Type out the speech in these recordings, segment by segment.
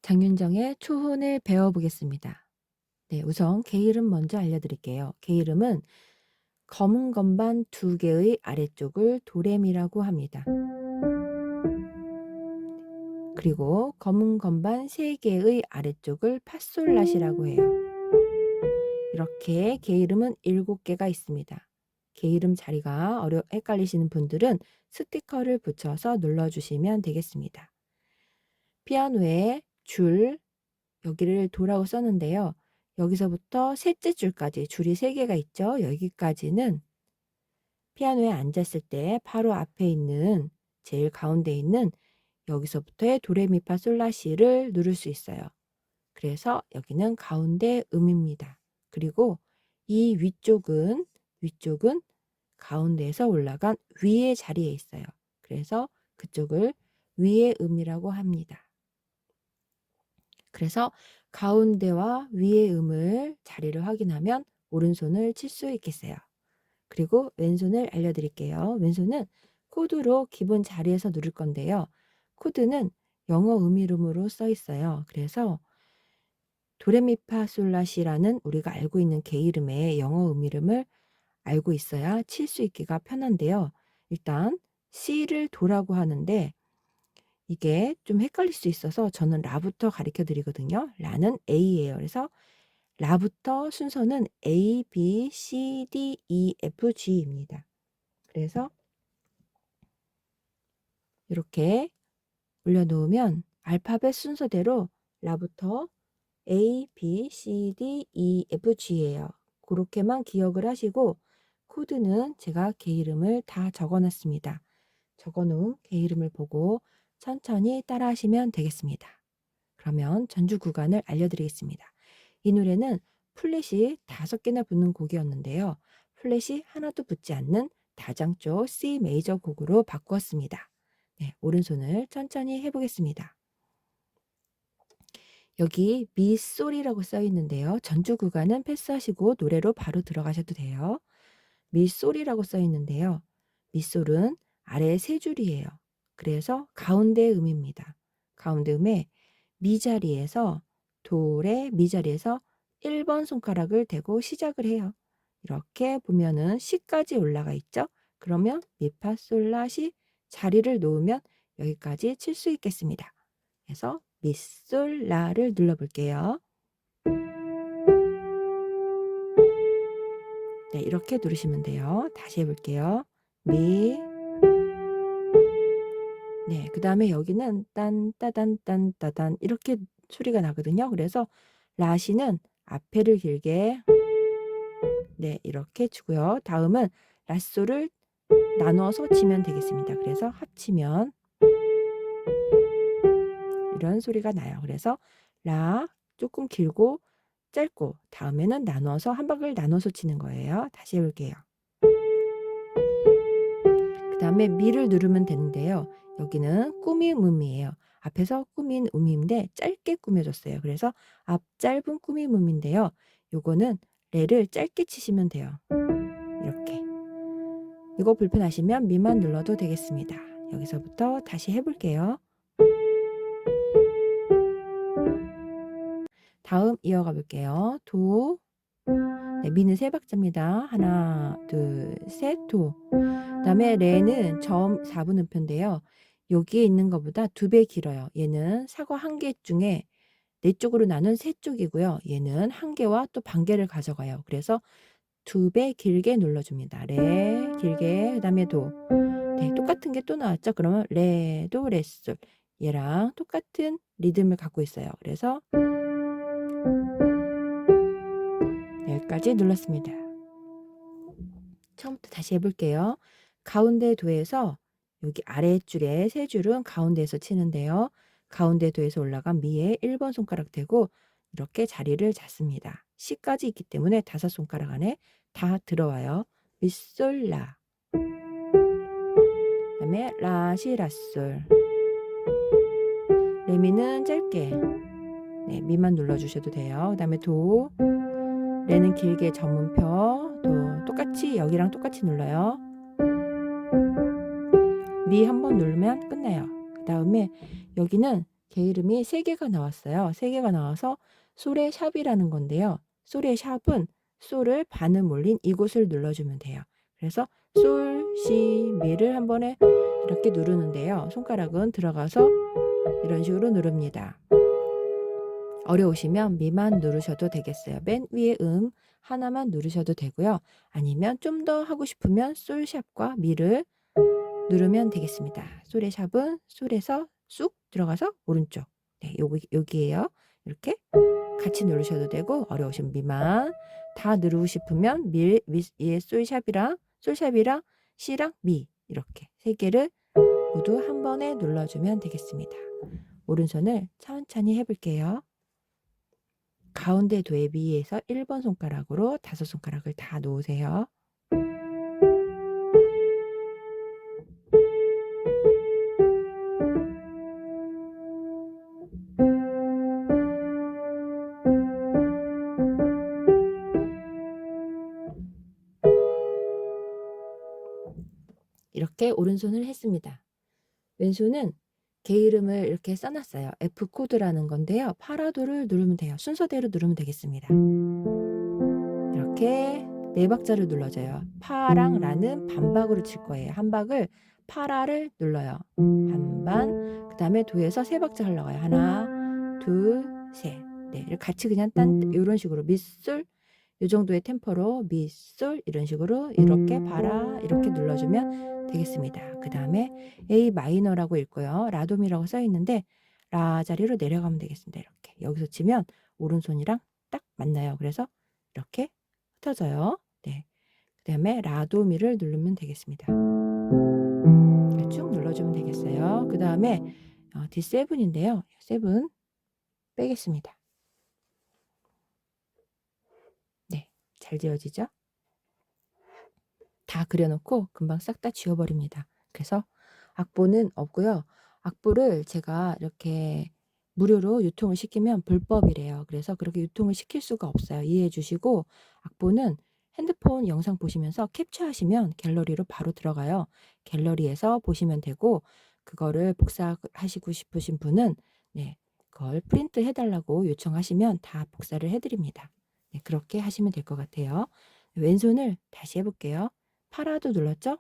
장윤정의 초혼을 배워보겠습니다. 네, 우선 개 이름 먼저 알려드릴게요. 개 이름은 검은 건반 2개의 아래쪽을 도레미라고 합니다. 그리고 검은 건반 3개의 아래쪽을 파솔라시라고 해요. 이렇게 개 이름은 7개가 있습니다. 개 이름 자리가 헷갈리시는 분들은 스티커를 붙여서 눌러주시면 되겠습니다. 피아노에 줄, 여기를 도라고 썼는데요. 여기서부터 셋째 줄까지 줄이 3개가 있죠. 여기까지는 피아노에 앉았을 때 바로 앞에 있는 제일 가운데 있는 여기서부터의 도레미파솔라시를 누를 수 있어요. 그래서 여기는 가운데 음입니다. 그리고 이 위쪽은 가운데에서 올라간 위의 자리에 있어요. 그래서 그쪽을 위의 음이라고 합니다. 그래서 가운데와 위의 음을 자리를 확인하면 오른손을 칠 수 있겠어요. 그리고 왼손을 알려드릴게요. 왼손은 코드로 기본 자리에서 누를 건데요. 코드는 영어 음이름으로 써 있어요. 그래서 도레미파솔라시라는 우리가 알고 있는 개 이름의 영어 음이름을 알고 있어야 칠 수 있기가 편한데요. 일단 C를 도라고 하는데 이게 좀 헷갈릴 수 있어서 저는 라부터 가르쳐 드리거든요. 라는 A예요. 그래서 라부터 순서는 A, B, C, D, E, F, G입니다. 그래서 이렇게 올려놓으면 알파벳 순서대로 라부터 A, B, C, D, E, F, G예요. 그렇게만 기억을 하시고 코드는 제가 개 이름을 다 적어놨습니다. 적어놓은 개 이름을 보고 천천히 따라 하시면 되겠습니다. 그러면 전주 구간을 알려드리겠습니다. 이 노래는 플랫이 5개나 붙는 곡이었는데요. 플랫이 하나도 붙지 않는 다장조 C 메이저 곡으로 바꾸었습니다. 네, 오른손을 천천히 해보겠습니다. 여기 미솔이라고 써 있는데요. 전주 구간은 패스하시고 노래로 바로 들어가셔도 돼요. 미솔이라고 써 있는데요. 미솔은 아래 3줄이에요. 그래서 가운데 음입니다. 가운데 음에 미 자리에서 도레 미 자리에서 1번 손가락을 대고 시작을 해요. 이렇게 보면은 C까지 올라가 있죠. 그러면 미파솔라시 자리를 놓으면 여기까지 칠 수 있겠습니다. 그래서 미솔라를 눌러볼게요. 네, 이렇게 누르시면 돼요. 다시 해볼게요. 미. 네, 그 다음에 여기는 딴, 따단, 딴, 따단 이렇게 소리가 나거든요. 그래서 라시는 앞에를 길게 네, 이렇게 치고요. 다음은 라쏘를 나눠서 치면 되겠습니다. 그래서 합치면 이런 소리가 나요. 그래서 라 조금 길고 짧고 다음에는 나눠서 한 박을 나눠서 치는 거예요. 다시 해볼게요. 그 다음에 미를 누르면 되는데요. 여기는 꾸민 음이에요. 앞에서 꾸민 음인데 짧게 꾸며줬어요. 그래서 앞 짧은 꾸민 음인데요. 요거는 레를 짧게 치시면 돼요. 이렇게. 이거 불편하시면 미만 눌러도 되겠습니다. 여기서부터 다시 해볼게요. 다음 이어가 볼게요. 도. 네, 미는 3박자입니다. 하나, 둘, 셋, 도. 그 다음에 레는 점 4분음표인데요. 여기에 있는 것보다 2배 길어요. 얘는 사과 1개 중에 4쪽으로 나눈 3쪽이고요. 얘는 1개와 또 반개를 가져가요. 그래서 2배 길게 눌러줍니다. 레, 길게, 그 다음에 도. 네, 똑같은 게 또 나왔죠. 그러면 레, 도, 레, 솔. 얘랑 똑같은 리듬을 갖고 있어요. 그래서 여기까지 눌렀습니다. 처음부터 다시 해볼게요. 가운데 도에서 여기 아래줄에 3줄은 가운데에서 치는데요. 가운데 도에서 올라간 미에 1번 손가락 대고 이렇게 자리를 잡습니다. C까지 있기 때문에 5손가락 안에 다 들어와요. 미솔라. 그 다음에 라시 라솔. 레미는 짧게 네, 미만 눌러주셔도 돼요. 그 다음에 도. 레는 길게 전문표. 도 똑같이 여기랑 똑같이 눌러요. 미 한 번 누르면 끝나요. 그 다음에 여기는 개 이름이 3개가 나왔어요. 3개가 나와서 솔의 샵이라는 건데요. 솔의 샵은 솔을 반음 올린 이곳을 눌러주면 돼요. 그래서 솔, 시, 미를 한 번에 이렇게 누르는데요. 손가락은 들어가서 이런 식으로 누릅니다. 어려우시면 미만 누르셔도 되겠어요. 맨 위에 하나만 누르셔도 되고요. 아니면 좀 더 하고 싶으면 솔샵과 미를 누르면 되겠습니다. 솔의 샵은 솔에서 쑥 들어가서 오른쪽. 네, 여기에요. 이렇게 같이 누르셔도 되고, 어려우신 미만 다 누르고 싶으면 위에 솔샵이랑 시랑 미 이렇게 3개를 모두 한 번에 눌러주면 되겠습니다. 오른손을 천천히 해볼게요. 가운데 도의 위에서 1번 손가락으로 5손가락을 다 놓으세요. 이렇게 오른손을 했습니다. 왼손은 개 이름을 이렇게 써놨어요. F 코드라는 건데요. 파라도를 누르면 돼요. 순서대로 누르면 되겠습니다. 이렇게 4박자를 눌러줘요. 파랑 라는 반박으로 칠 거예요. 한 박을 파라를 눌러요. 한 반, 그 다음에 도에서 3박자 흘러가요. 하나, 둘, 셋. 네, 이렇게 같이 그냥 이런 식으로 밑솔, 이 정도의 템포로 밑솔 이런 식으로 이렇게 파라 이렇게 눌러주면 되겠습니다. 그 다음에 A 마이너라고 읽고요. 라도미라고 써 있는데 라 자리로 내려가면 되겠습니다. 이렇게 여기서 치면 오른손이랑 딱 맞나요. 그래서 이렇게 흩어져요. 네. 그 다음에 라도미를 누르면 되겠습니다. 쭉 눌러주면 되겠어요. 그 다음에 D7인데요. 7 빼겠습니다. 네, 잘 지워지죠? 다 그려놓고 금방 싹 다 지워버립니다. 그래서 악보는 없고요. 악보를 제가 이렇게 무료로 유통을 시키면 불법이래요. 그래서 그렇게 유통을 시킬 수가 없어요. 이해해 주시고, 악보는 핸드폰 영상 보시면서 캡처하시면 갤러리로 바로 들어가요. 갤러리에서 보시면 되고, 그거를 복사하시고 싶으신 분은 네, 그걸 프린트 해달라고 요청하시면 다 복사를 해드립니다. 네, 그렇게 하시면 될 것 같아요. 왼손을 다시 해볼게요. 파라도 눌렀죠?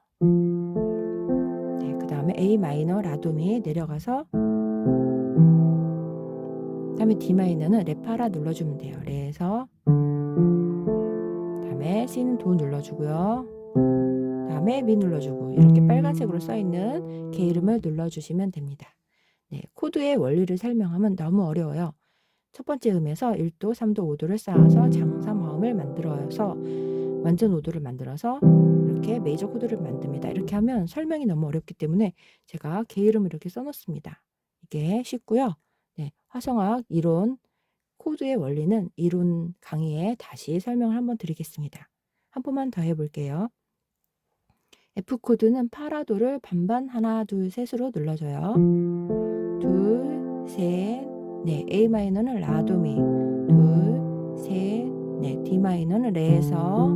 네, 그 다음에 A 마이너 라도미 내려가서, 그 다음에 D 마이너는 레파라 눌러주면 돼요. 레에서, 다음에 C는 도 눌러주고요. 다음에 미 눌러주고, 이렇게 빨간색으로 써있는 개 이름을 눌러주시면 됩니다. 네, 코드의 원리를 설명하면 너무 어려워요. 첫 번째 음에서 1도, 3도, 5도를 쌓아서 장삼화음을 만들어서 완전 5도를 만들어서 이렇게 메이저 코드를 만듭니다. 이렇게 하면 설명이 너무 어렵기 때문에 제가 개 이름을 이렇게 써놓습니다. 이게 쉽고요. 네, 화성학 이론 코드의 원리는 이론 강의에 다시 설명을 한번 드리겠습니다. 한 번만 더 해볼게요. F 코드는 파라도를 반반 하나 둘 셋으로 눌러줘요. 둘, 셋, 네. A 마이너는 라도미, 둘, 셋, 네. D 마이너는 레에서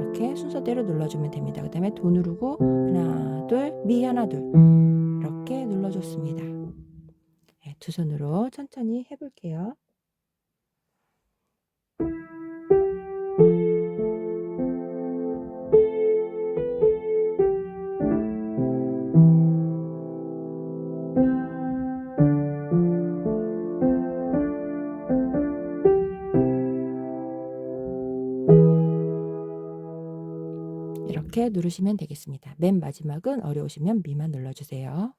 이렇게 순서대로 눌러주면 됩니다. 그 다음에 도 누르고 하나, 둘, 미 하나, 둘 이렇게 눌러줬습니다. 네, 두 손으로 천천히 해볼게요. 이렇게 누르시면 되겠습니다. 맨 마지막은 어려우시면 미만 눌러주세요.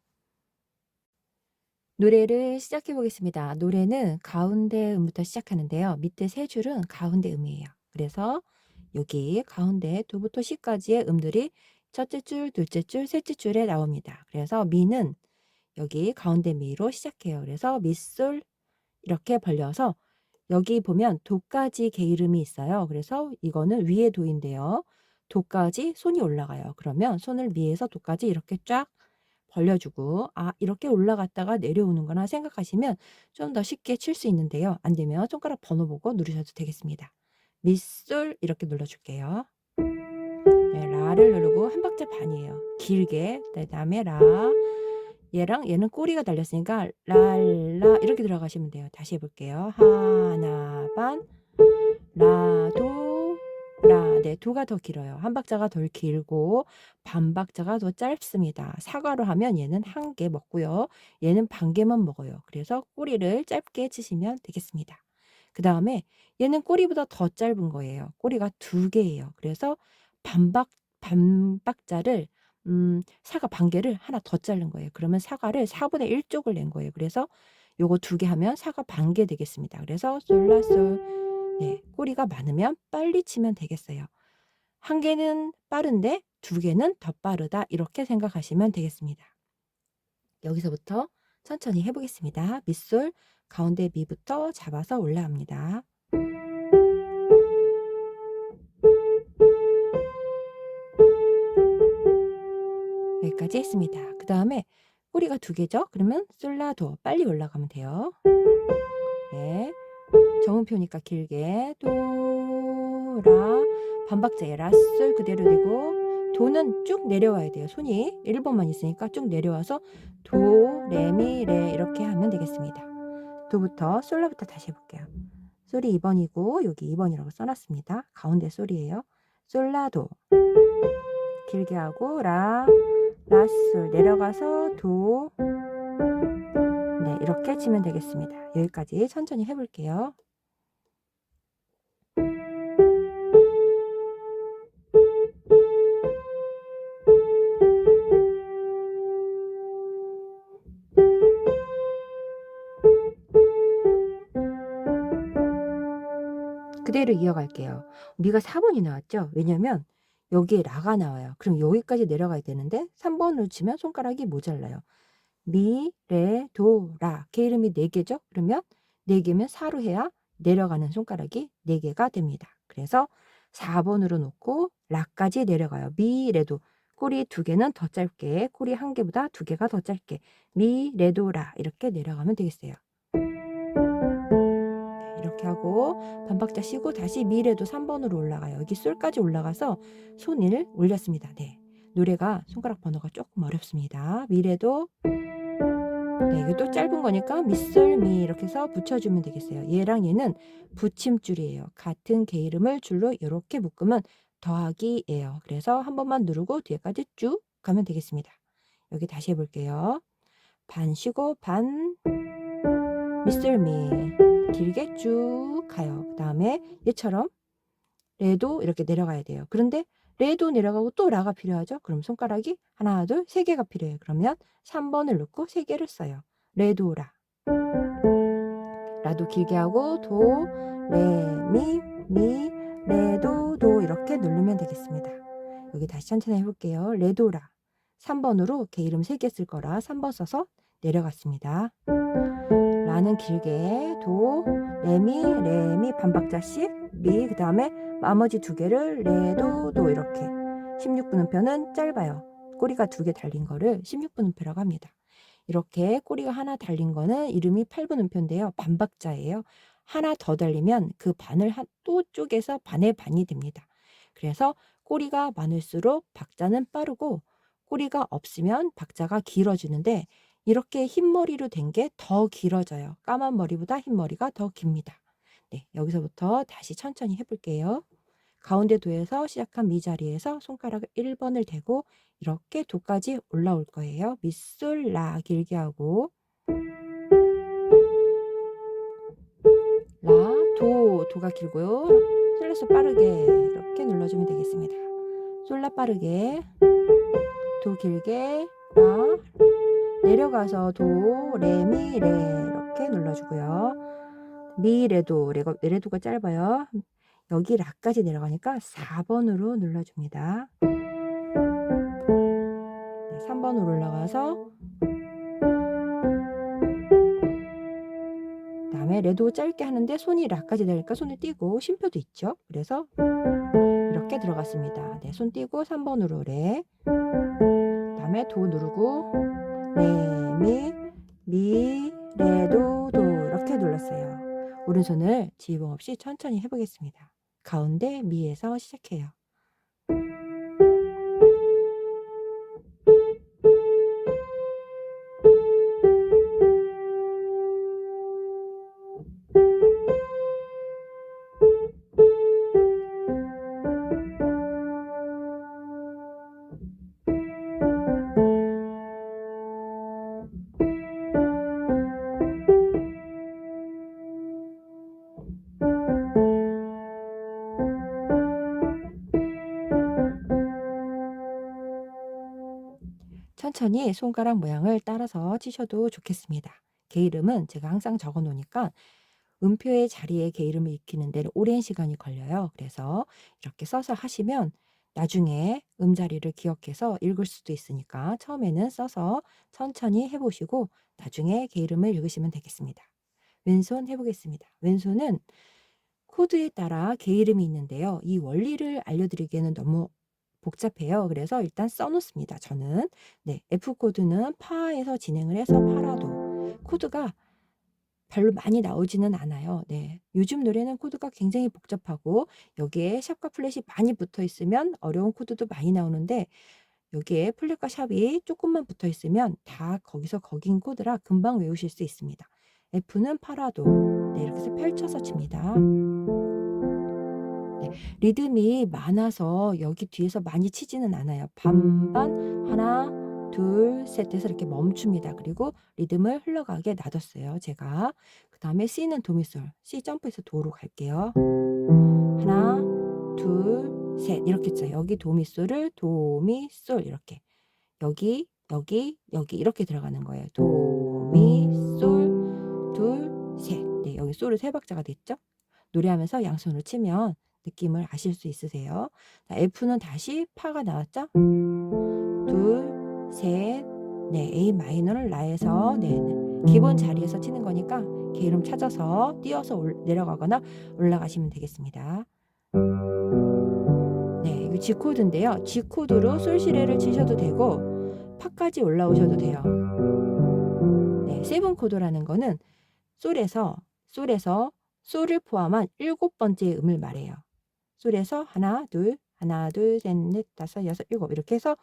노래를 시작해 보겠습니다. 노래는 가운데 음부터 시작하는데요. 밑에 3줄은 가운데 음이에요. 그래서 여기 가운데 도부터 시까지의 음들이 첫째 줄, 둘째 줄, 셋째 줄에 나옵니다. 그래서 미는 여기 가운데 미로 시작해요. 그래서 미솔 이렇게 벌려서 여기 보면 도까지 개 이름이 있어요. 그래서 이거는 위에 도인데요. 도까지 손이 올라가요. 그러면 손을 미에서 도까지 이렇게 쫙 벌려주고, 아, 이렇게 올라갔다가 내려오는구나 생각하시면 좀 더 쉽게 칠 수 있는데요. 안 되면 손가락 번호 보고 누르셔도 되겠습니다. 미솔 이렇게 눌러줄게요. 네, 라를 누르고 한 박자 반이에요. 길게. 그 다음에 라, 얘랑 얘는 꼬리가 달렸으니까 랄라 이렇게 들어가시면 돼요. 다시 해볼게요. 하나 반 라도 라. 네, 도가 더 길어요. 한 박자가 덜 길고 반 박자가 더 짧습니다. 사과로 하면 얘는 한 개 먹고요. 얘는 반 개만 먹어요. 그래서 꼬리를 짧게 치시면 되겠습니다. 그 다음에 얘는 꼬리보다 더 짧은 거예요. 꼬리가 2개예요. 그래서 반 박자를 사과 반 개를 하나 더 자른 거예요. 그러면 사과를 4분의 1 쪽을 낸 거예요. 그래서 요거 2개 하면 사과 반 개 되겠습니다. 그래서 솔라솔. 네, 꼬리가 많으면 빨리 치면 되겠어요. 한 개는 빠른데 2개는 더 빠르다. 이렇게 생각하시면 되겠습니다. 여기서부터 천천히 해보겠습니다. 밑솔 가운데 미부터 잡아서 올라갑니다. 여기까지 했습니다. 그 다음에 꼬리가 2개죠? 그러면 솔라도 빨리 올라가면 돼요. 네, 정음표니까 길게 도라 반박자에 라솔 그대로 되고 도는 쭉 내려와야 돼요. 손이 1번만 있으니까 쭉 내려와서 도, 레, 미, 레 이렇게 하면 되겠습니다. 도부터 솔라부터 다시 해볼게요. 솔이 2번이고 여기 2번이라고 써놨습니다. 가운데 솔이에요. 솔라도 길게 하고 라, 라솔 내려가서 도. 네, 이렇게 치면 되겠습니다. 여기까지 천천히 해볼게요. 그대로 이어갈게요. 미가 4번이 나왔죠? 왜냐면 여기에 라가 나와요. 그럼 여기까지 내려가야 되는데 3번으로 치면 손가락이 모자라요. 미, 레, 도, 라. 개 이름이 4개죠? 그러면 4개면 4로 해야 내려가는 손가락이 4개가 됩니다. 그래서 4번으로 놓고 라까지 내려가요. 미, 레, 도. 꼬리 2개는 더 짧게, 꼬리 1개보다 2개가 더 짧게 미, 레, 도, 라 이렇게 내려가면 되겠어요. 이렇게 하고 반박자 쉬고 다시 미래도 3번으로 올라가요. 여기 솔까지 올라가서 손을 올렸습니다. 네, 노래가 손가락 번호가 조금 어렵습니다. 미래도 네, 이게 또 짧은 거니까 미솔 미 이렇게 해서 붙여주면 되겠어요. 얘랑 얘는 붙임줄이에요. 같은 개 이름을 줄로 이렇게 묶으면 더하기예요. 그래서 한 번만 누르고 뒤에까지 쭉 가면 되겠습니다. 여기 다시 해볼게요. 반 쉬고 반 미솔 미 길게 쭉 가요. 그 다음에 얘처럼 레도 이렇게 내려가야 돼요. 그런데 레도 내려가고 또 라가 필요하죠. 그럼 손가락이 하나, 둘, 3개가 필요해요. 그러면 3번을 넣고 3개를 써요. 레도, 라. 라도 길게 하고 도, 레, 미, 레도, 도 이렇게 누르면 되겠습니다. 여기 다시 천천히 해볼게요. 레도, 라. 3번으로 개 이름 3개 쓸 거라 3번 써서 내려갔습니다. 라는 길게 도, 레미 반박자씩 미, 그 다음에 나머지 2개를 레도, 도 이렇게 16분음표는 짧아요. 꼬리가 2개 달린 거를 16분음표라고 합니다. 이렇게 꼬리가 하나 달린 거는 이름이 8분음표인데요. 반박자예요. 하나 더 달리면 그 반을 또 쪼개서 반의 반이 됩니다. 그래서 꼬리가 많을수록 박자는 빠르고 꼬리가 없으면 박자가 길어지는데 이렇게 흰머리로 된 게 더 길어져요. 까만 머리보다 흰머리가 더 깁니다. 네, 여기서부터 다시 천천히 해볼게요. 가운데 도에서 시작한 미 자리에서 손가락 1번을 대고 이렇게 도까지 올라올 거예요. 미솔 라 길게 하고 라, 도가 길고요. 솔라솔 빠르게 이렇게 눌러주면 되겠습니다. 솔라 빠르게 도 길게 라 내려가서 도, 레, 미, 레 이렇게 눌러주고요. 미, 레도, 레도가 짧아요. 여기 라까지 내려가니까 4번으로 눌러줍니다. 네, 3번으로 올라가서 그 다음에 레도 짧게 하는데 손이 라까지 되니까 손을 띄고 쉼표도 있죠. 그래서 이렇게 들어갔습니다. 네, 손 띄고 3번으로 레, 그 다음에 도 누르고 레, 미, 레, 도 이렇게 눌렀어요. 오른손을 지휘봉 없이 천천히 해보겠습니다. 가운데 미에서 시작해요. 천천히 손가락 모양을 따라서 치셔도 좋겠습니다. 개 이름은 제가 항상 적어 놓으니까 음표의 자리에 개 이름을 익히는 데는 오랜 시간이 걸려요. 그래서 이렇게 써서 하시면 나중에 음자리를 기억해서 읽을 수도 있으니까 처음에는 써서 천천히 해보시고 나중에 개 이름을 읽으시면 되겠습니다. 왼손 해보겠습니다. 왼손은 코드에 따라 개 이름이 있는데요. 이 원리를 알려드리기에는 너무 복잡해요. 그래서 일단 써놓습니다. 저는 F 코드는 파에서 진행을 해서 파라도 코드가 별로 많이 나오지는 않아요. 요즘 노래는 코드가 굉장히 복잡하고 여기에 샵과 플랫이 많이 붙어 있으면 어려운 코드도 많이 나오는데 여기에 플랫과 샵이 조금만 붙어 있으면 다 거기서 거긴 코드라 금방 외우실 수 있습니다. F는 파라도 이렇게 해서 펼쳐서 칩니다. 리듬이 많아서 여기 뒤에서 많이 치지는 않아요. 반반 하나 둘 셋 해서 이렇게 멈춥니다. 그리고 리듬을 흘러가게 놔뒀어요. 제가 그 다음에 C는 도미솔 C 점프해서 도로 갈게요. 하나 둘 셋 이렇게 쳐요. 여기 도미솔을 도미솔 이렇게 여기 이렇게 들어가는 거예요. 도미솔 둘 셋 여기 솔을 세 박자가 됐죠? 노래하면서 양손으로 치면 느낌을 아실 수 있으세요. 자, F는 다시 파가 나왔죠? 둘, 셋, A 마이너를 라에서 기본 자리에서 치는 거니까 개 이름 찾아서 띄어서 내려가거나 올라가시면 되겠습니다. 이거 G 코드인데요. G 코드로 솔시레를 치셔도 되고 파까지 올라오셔도 돼요. 세븐 코드라는 거는 솔에서 솔을 포함한 7번째 음을 말해요. 솔에서 하나, 둘, 셋, 넷, 다섯, 여섯, 일곱 이렇게 해서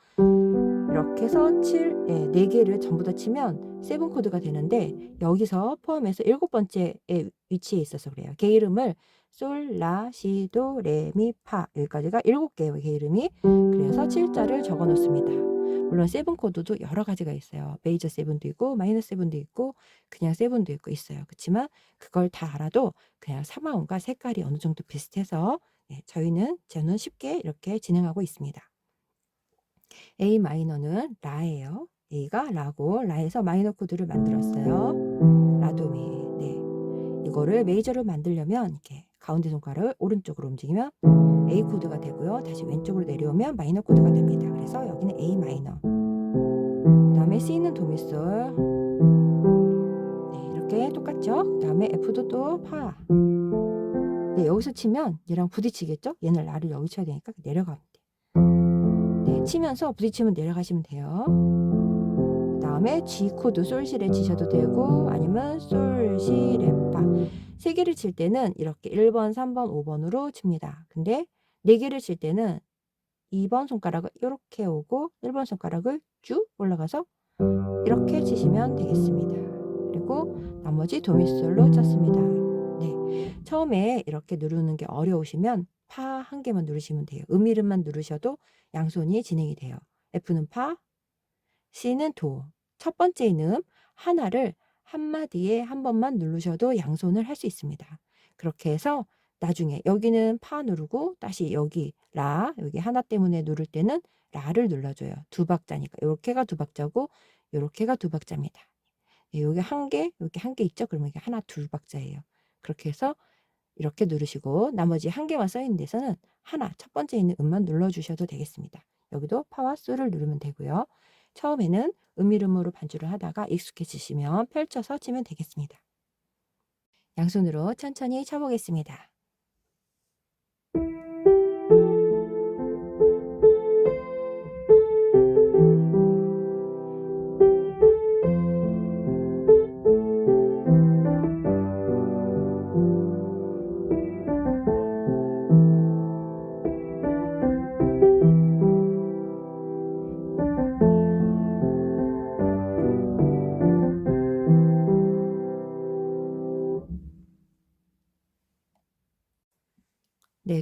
7, 4개를 전부 다 치면 세븐 코드가 되는데 여기서 포함해서 7번째의 위치에 있어서 그래요. 개 이름을 솔, 라, 시, 도, 레, 미, 파 여기까지가 7개의 개 이름이 그래서 7자를 적어 놓습니다. 물론 세븐 코드도 여러 가지가 있어요. 메이저 세븐도 있고 마이너 세븐도 있고 그냥 세븐도 있고 있어요. 그렇지만 그걸 다 알아도 그냥 사마음과 색깔이 어느 정도 비슷해서 저는 쉽게 이렇게 진행하고 있습니다. A 마이너는 라예요. A가 라고 라에서 마이너 코드를 만들었어요. 라도미. 이거를 메이저로 만들려면 이렇게 가운데 손가락을 오른쪽으로 움직이면 A 코드가 되고요. 다시 왼쪽으로 내려오면 마이너 코드가 됩니다. 그래서 여기는 A 마이너. 그 다음에 C는 도미솔. 이렇게 똑같죠? 그 다음에 F도 또 파. 여기서 치면 얘랑 부딪히겠죠? 얘는 라를 여기 쳐야 되니까 내려가면 돼요. 치면서 부딪히면 내려가시면 돼요. 그 다음에 G 코드 솔시레 치셔도 되고 아니면 솔시레 파 3개를 칠 때는 이렇게 1번, 3번, 5번으로 칩니다. 근데 4개를 칠 때는 2번 손가락을 이렇게 오고 1번 손가락을 쭉 올라가서 이렇게 치시면 되겠습니다. 그리고 나머지 도미솔로 쳤습니다. 처음에 이렇게 누르는 게 어려우시면 파 한 개만 누르시면 돼요. 이름만 누르셔도 양손이 진행이 돼요. F는 파, C는 도. 첫 번째 음 하나를 한마디에 한 번만 누르셔도 양손을 할 수 있습니다. 그렇게 해서 나중에 여기는 파 누르고 다시 여기 라 여기 하나 때문에 누를 때는 라를 눌러줘요. 2박자니까 이렇게가 2박자고 이렇게가 2박자입니다. 여기 한 개, 여기 한 개 있죠? 그러면 이게 하나 2박자예요. 그렇게 해서 이렇게 누르시고 나머지 한 개만 써 있는 데서는 하나 첫 번째 있는 음만 눌러주셔도 되겠습니다. 여기도 파와 솔을 누르면 되고요. 처음에는 이름으로 반주를 하다가 익숙해지시면 펼쳐서 치면 되겠습니다. 양손으로 천천히 쳐보겠습니다.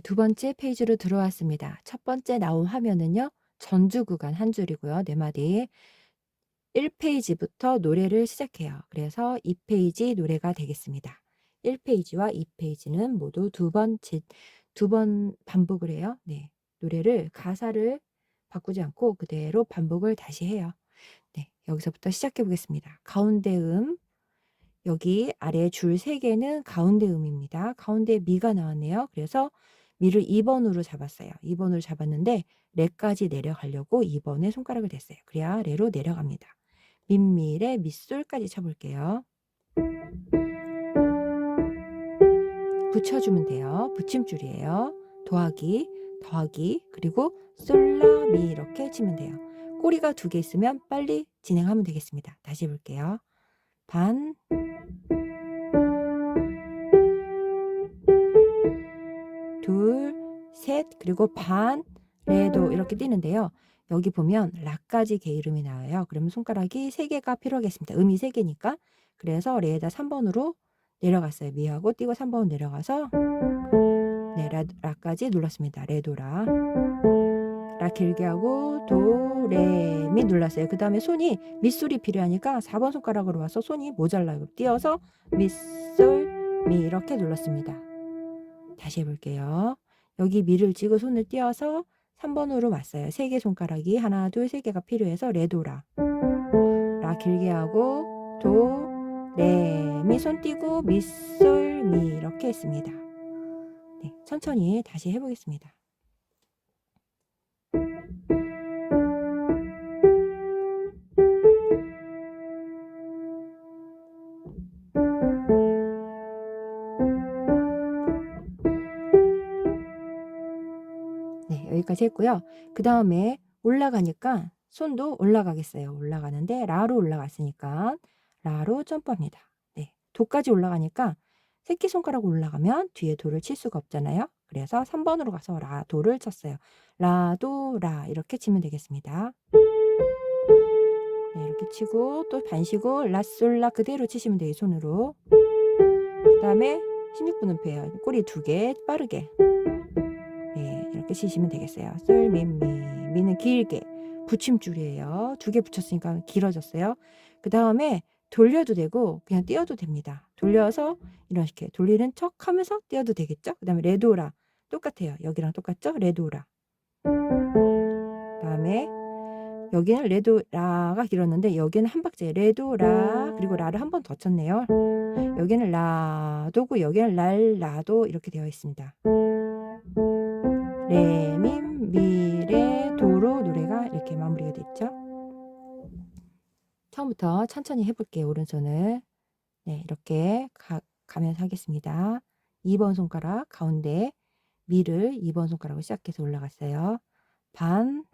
두 번째 페이지로 들어왔습니다. 첫 번째 나온 화면은요. 전주 구간 한 줄이고요. 4마디 1페이지부터 노래를 시작해요. 그래서 2페이지 노래가 되겠습니다. 1페이지와 2페이지는 모두 두 번 반복을 해요. 노래를 가사를 바꾸지 않고 그대로 반복을 다시 해요. 네, 여기서부터 시작해 보겠습니다. 가운데 여기 아래 줄 3개는 가운데 음입니다. 가운데 미가 나왔네요. 그래서 미를 2번으로 잡았어요. 2번으로 잡았는데 레까지 내려가려고 2번에 손가락을 댔어요. 그래야 레로 내려갑니다. 민미의 밑솔까지 쳐볼게요. 붙여주면 돼요. 붙임줄이에요. 더하기, 더하기, 그리고 솔라, 미 이렇게 치면 돼요. 꼬리가 2개 있으면 빨리 진행하면 되겠습니다. 다시 해볼게요. 반, 둘, 셋, 그리고 반, 레도 이렇게 띄는데요. 여기 보면 라까지 게이름이 나와요. 그러면 손가락이 3개가 필요하겠습니다. 음이 3개니까. 그래서 레에다 3번으로 내려갔어요. 미하고 띄고 3번 내려가서 네, 라까지 눌렀습니다. 레도라. 라 길게 하고 도, 레, 미 눌렀어요. 그 다음에 손이 밑솔이 필요하니까 4번 손가락으로 와서 손이 모자라요. 띄어서 밑솔, 미 이렇게 눌렀습니다. 다시 해볼게요. 여기 미를 쥐고 손을 띄어서 3번으로 왔어요. 3개 손가락이 하나, 둘, 3개가 필요해서 레도라. 라 길게 하고 도, 레, 미 손 띄고 밑솔, 미 이렇게 했습니다. 네, 천천히 다시 해보겠습니다. 네, 여기까지 했고요. 그 다음에 올라가니까 손도 올라가겠어요. 올라가는데 라로 올라갔으니까 라로 점프합니다. 네, 도까지 올라가니까 새끼손가락 올라가면 뒤에 도를 칠 수가 없잖아요. 그래서 3번으로 가서 라, 도를 쳤어요. 라, 도, 라 이렇게 치면 되겠습니다. 네, 이렇게 치고 또 반시고 라, 솔, 라 그대로 치시면 돼요. 손으로. 그 다음에 16분음표예요. 꼬리 2개 빠르게. 네, 이렇게 치시면 되겠어요. 솔, 미, 미. 미는 길게. 붙임줄이에요. 2개 붙였으니까 길어졌어요. 그 다음에 돌려도 되고 그냥 띄어도 됩니다. 돌려서 이렇게 돌리는 척 하면서 띄어도 되겠죠? 그 다음에 레도라. 똑같아요. 여기랑 똑같죠? 레도라. 그 다음에 여기는 레도라가 길었는데 여기는 한 박자예요. 레도라 그리고 라를 한 번 더 쳤네요. 여기는 라도고 여기는 랄라도 이렇게 되어 있습니다. 레, 민, 미, 레, 도로 노래가 이렇게 마무리가 됐죠. 처음부터 천천히 해볼게요. 오른손을 네, 이렇게 가면서 하겠습니다. 2번 손가락 가운데 미를 2번 손가락으로 시작해서 올라갔어요. 반,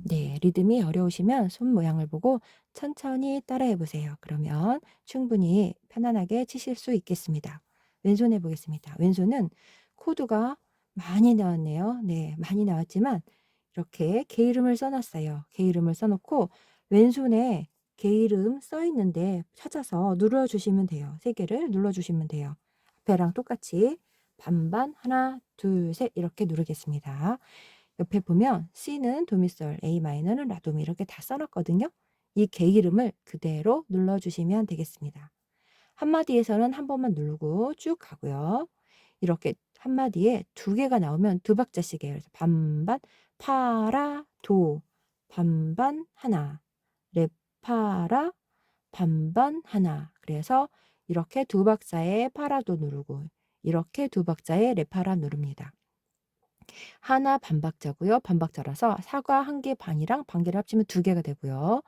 네, 리듬이 어려우시면 손 모양을 보고 천천히 따라해 보세요. 그러면 충분히 편안하게 치실 수 있겠습니다. 왼손 해보겠습니다. 왼손은 코드가 많이 나왔네요. 네, 많이 나왔지만 이렇게 개 이름을 써놨어요. 개 이름을 써놓고 왼손에 개 이름 써 있는데 찾아서 눌러주시면 돼요. 3개를 눌러주시면 돼요. 앞에랑 똑같이 반반 하나 둘 셋 이렇게 누르겠습니다. 옆에 보면 C는 도미솔, A 마이너는 라도미 이렇게 다 써놨거든요. 이 개 이름을 그대로 눌러주시면 되겠습니다. 한마디에서는 한 번만 누르고 쭉 가고요. 이렇게 한마디에 2개가 나오면 2박자씩이에요. 그래서 반반, 파라, 도, 반반, 하나, 레파라, 반반, 하나. 그래서 이렇게 2박자에 파라도 누르고 이렇게 2박자에 레파라 누릅니다. 하나 반박자고요. 반박자라서 사과 1개 반이랑 반개를 합치면 2개가 되고요.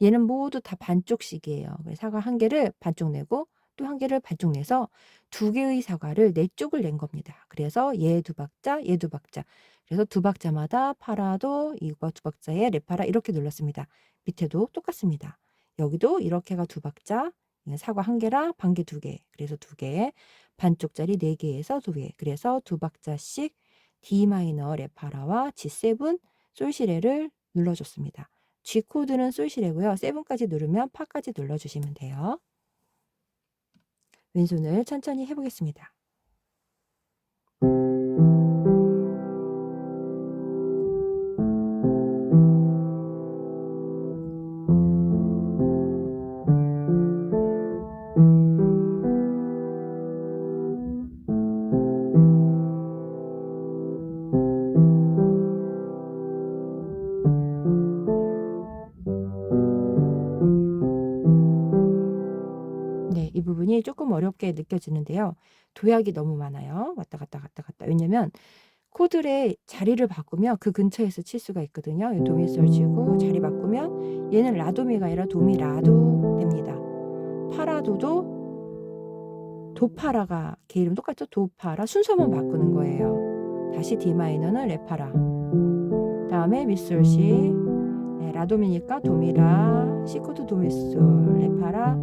얘는 모두 다 반쪽씩이에요. 사과 1개를 반쪽 내고 또 1개를 반쪽 내서 2개의 사과를 4쪽을 낸 겁니다. 그래서 얘 2박자, 얘 2박자. 그래서 2박자마다 파라도 이거 2박자에 레파라 이렇게 눌렀습니다. 밑에도 똑같습니다. 여기도 이렇게가 2박자, 사과 1개랑 반개 2개. 그래서 2개, 반쪽짜리 4개에서 2개. 그래서 2박자씩 D 마이너 레파라와 G7 솔시레를 눌러줬습니다. G 코드는 솔시래고요. 7까지 누르면 파까지 눌러주시면 돼요. 왼손을 천천히 해보겠습니다. 네, 이 부분이 조금 어렵게 느껴지는데요. 도약이 너무 많아요. 왔다 갔다 왔다 갔다. 왜냐면 코드의 자리를 바꾸면 그 근처에서 칠 수가 있거든요. 도미솔 치고 자리 바꾸면 얘는 라도미가 아니라 도미라도 됩니다. 파라도도 도파라가 걔 이름 똑같죠? 도파라 순서만 바꾸는 거예요. 다시 D 마이너는 레파라. 다음에 미솔시 네, 라도미니까 도미라 C코드 도미솔 레파라.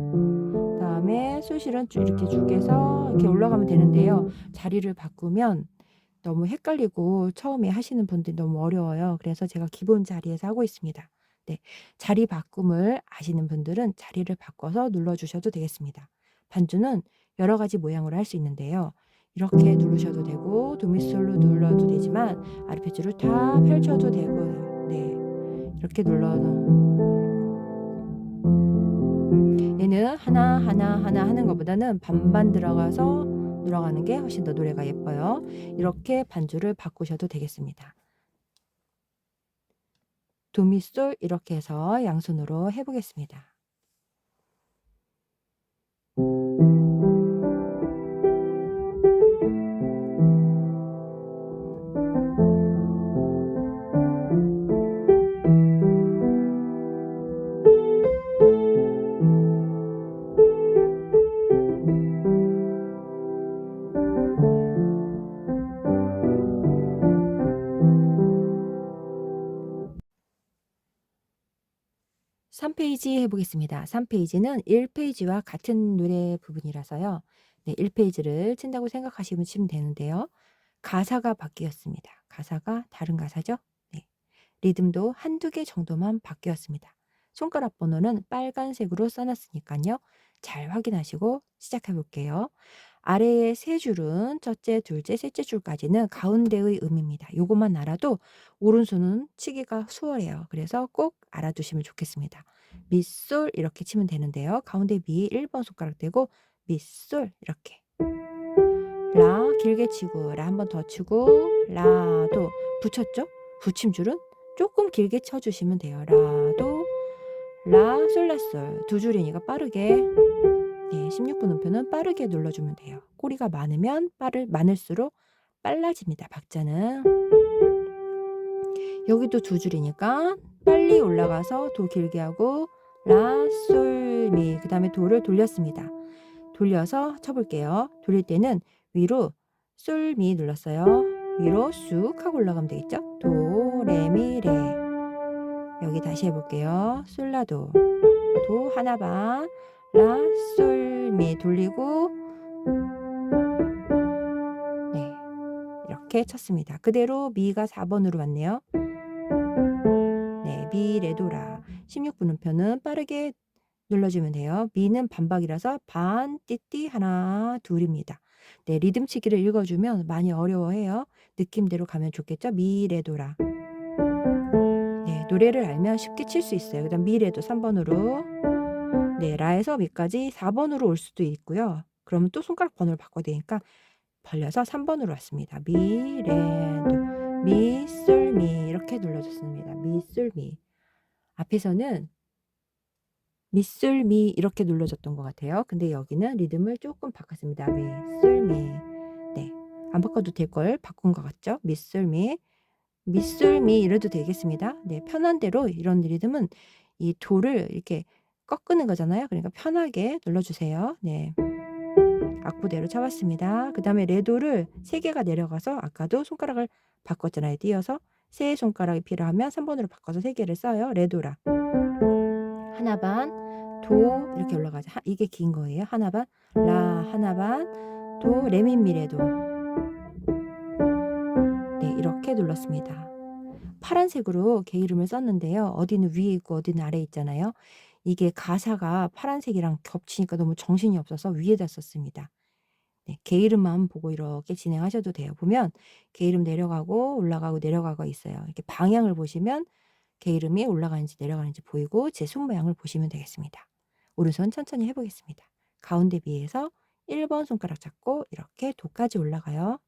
다음에 솔실은 이렇게 쭉해서 이렇게 올라가면 되는데요. 자리를 바꾸면 너무 헷갈리고 처음에 하시는 분들이 너무 어려워요. 그래서 제가 기본 자리에서 하고 있습니다. 네, 자리 바꿈을 아시는 분들은 자리를 바꿔서 눌러주셔도 되겠습니다. 반주는 여러 가지 모양으로 할 수 있는데요. 이렇게 누르셔도 되고 도미솔로 눌러도 되지만 아르페지오를 다 펼쳐도 되고 네, 이렇게 눌러도 얘는 하나 하는 것보다는 반반 들어가는 게 훨씬 더 노래가 예뻐요. 이렇게 반주를 바꾸셔도 되겠습니다. 도미솔 이렇게 해서 양손으로 해보겠습니다. 삼 페이지 해보겠습니다. 3페이지는 1페이지와 같은 노래 부분이라서요. 네, 1페이지를 친다고 생각하시면 치면 되는데요. 가사가 바뀌었습니다. 가사가 다른 가사죠? 네. 리듬도 한두 개 정도만 바뀌었습니다. 손가락 번호는 빨간색으로 써놨으니까요. 잘 확인하시고 시작해 볼게요. 아래의 세 줄은 첫째, 둘째, 셋째 줄까지는 가운데의 음입니다. 요것만 알아도 오른손은 치기가 수월해요. 그래서 꼭 알아두시면 좋겠습니다. 미솔 이렇게 치면 되는데요. 가운데 미 1번 손가락 대고 미솔 이렇게 라 길게 치고 라 한 번 더 치고 라도 붙였죠? 붙임줄은 조금 길게 쳐주시면 돼요. 라도 라 솔라솔 두 줄이니까 빠르게 네, 16분 음표는 빠르게 눌러주면 돼요. 꼬리가 많으면 많을수록 빨라집니다. 박자는 여기도 두 줄이니까 빨리 올라가서 도 길게 하고 라, 솔, 미 그 다음에 도를 돌렸습니다. 돌려서 쳐볼게요. 돌릴 때는 위로 솔, 미 눌렀어요. 위로 쑥 하고 올라가면 되겠죠? 도, 레, 미, 레 여기 다시 해볼게요. 솔라도 도 하나 반 라, 솔, 미 돌리고 네 이렇게 쳤습니다. 그대로 미가 4번으로 왔네요. 네, 미, 레, 도, 라 16분 음표는 빠르게 눌러주면 돼요. 미는 반박이라서 반, 띠띠, 하나, 둘입니다. 네, 리듬치기를 읽어주면 많이 어려워해요. 느낌대로 가면 좋겠죠? 미, 레, 도, 라 네, 노래를 알면 쉽게 칠 수 있어요. 그 다음 미, 레, 도 3번으로 네, 라에서 미까지 4번으로 올 수도 있고요. 그러면 또 손가락 번호를 바꿔야 되니까 벌려서 3번으로 왔습니다. 미, 레, 도, 미, 솔, 미 이렇게 눌러줬습니다. 미, 솔, 미 앞에서는 미, 솔, 미 이렇게 눌러줬던 것 같아요. 근데 여기는 리듬을 조금 바꿨습니다. 미, 솔, 미 네, 안 바꿔도 될 걸 바꾼 것 같죠? 미, 솔, 미 미, 솔, 미 이래도 되겠습니다. 네, 편한 대로 이런 리듬은 이 도를 이렇게 꺾는 거잖아요. 그러니까 편하게 눌러주세요. 네. 악보대로 쳐봤습니다. 그 다음에 레도를 3개가 내려가서 아까도 손가락을 바꿨잖아요. 띄어서 세 손가락이 필요하면 3번으로 바꿔서 3개를 써요. 레도라 하나 반, 도 이렇게 올라가죠. 이게 긴 거예요. 하나 반, 라 하나 반, 도, 레미미레도 네, 이렇게 눌렀습니다. 파란색으로 개 이름을 썼는데요. 어디는 위에 있고 어디는 아래에 있잖아요. 이게 가사가 파란색이랑 겹치니까 너무 정신이 없어서 위에다 썼습니다. 네, 개 이름만 보고 이렇게 진행하셔도 돼요. 보면 개 이름 내려가고 올라가고 내려가고 있어요. 이렇게 방향을 보시면 개 이름이 올라가는지 내려가는지 보이고 제 손 모양을 보시면 되겠습니다. 오른손 천천히 해보겠습니다. 가운데 비에서 1번 손가락 잡고 이렇게 도까지 올라가요.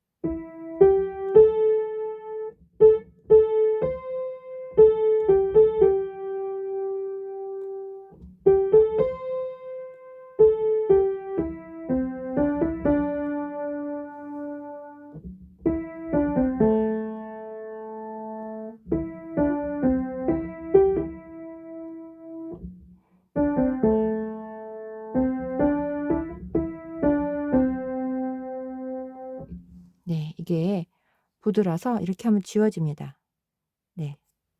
네, 이게 보드라서 이렇게 하면 지워집니다. 네,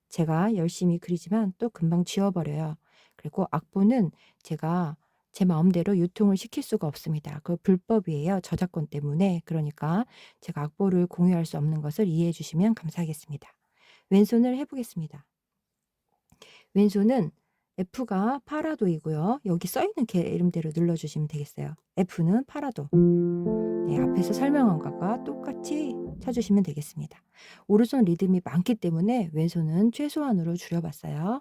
제가 열심히 그리지만 또 금방 지워버려요. 그리고 악보는 제가 제 마음대로 유통을 시킬 수가 없습니다. 그 불법이에요. 저작권 때문에. 그러니까 제가 악보를 공유할 수 없는 것을 이해해 주시면 감사하겠습니다. 왼손을 해보겠습니다. 왼손은 F가 파라도이고요. 여기 써있는 개 이름대로 눌러주시면 되겠어요. F는 파라도. 네, 앞에서 설명한 것과 똑같이 쳐주시면 되겠습니다. 오른손 리듬이 많기 때문에 왼손은 최소한으로 줄여봤어요.